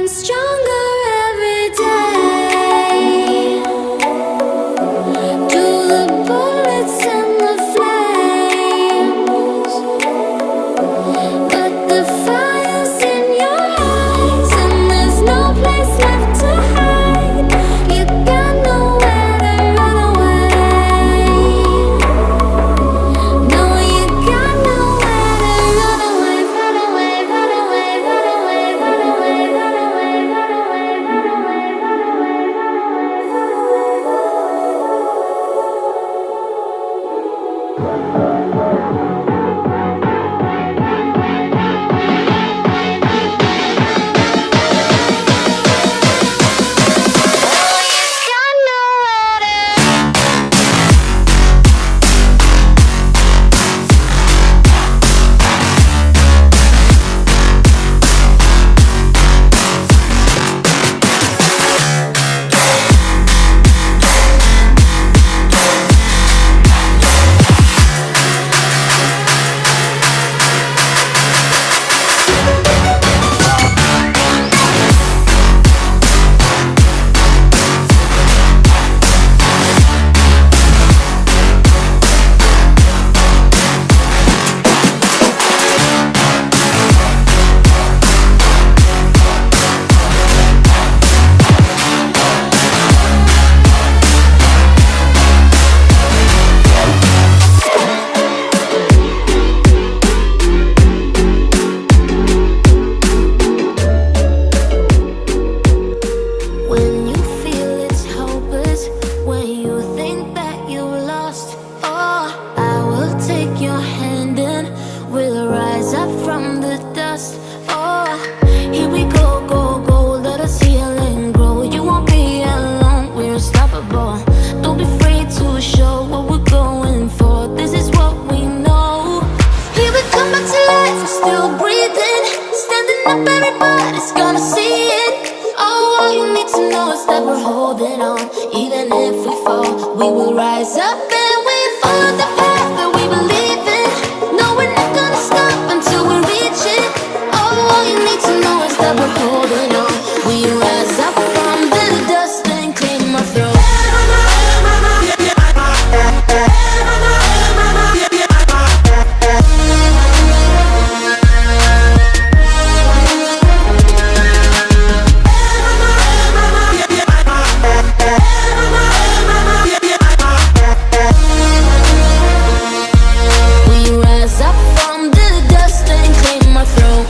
stronger every day. To the bullets and the flames, but the fire's in your eyes, and there's no place left to hide. You got nowhere to run away. No, you got nowhere to run away. Run away, run away, run away, run away, run away, run away, run away, run away, when you feel it's hopeless, when you think that you've lost, oh, I will take your hand and we'll rise up from the dust. Oh, here we go, go, go, let us heal and grow. You won't be alone, we're unstoppable. Don't be afraid to show what we're going for. This is what we know. Here we come back to life, we're still breathing, standing up, everybody's gonna see it. Oh, all you need to know is that we're holding on. Even if we fall, we will rise up and we follow the path that we believe in. No, we're not gonna stop until we reach it. Oh, all you need to know is that we're holding on. We rise up from the dust and claim our throne. We rise up from the dust and claim our throne.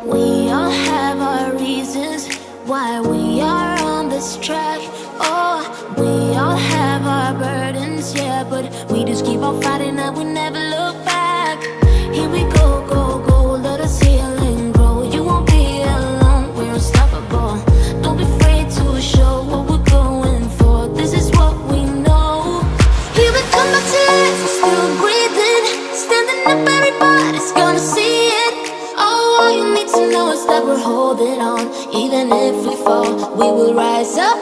We all have our reasons why we are on this track. Oh, we all have our burdens, yeah, but we just keep on fighting and we never look back. Here we go, go, go, let us heal and grow. You won't be alone, we're unstoppable. Don't be afraid to show what we're going for. This is what we know. Here we come back to life, we're still breathing, standing up, everybody's gonna see it. Oh, all you need to know is that we're holding on. Even if we fall, we will rise up.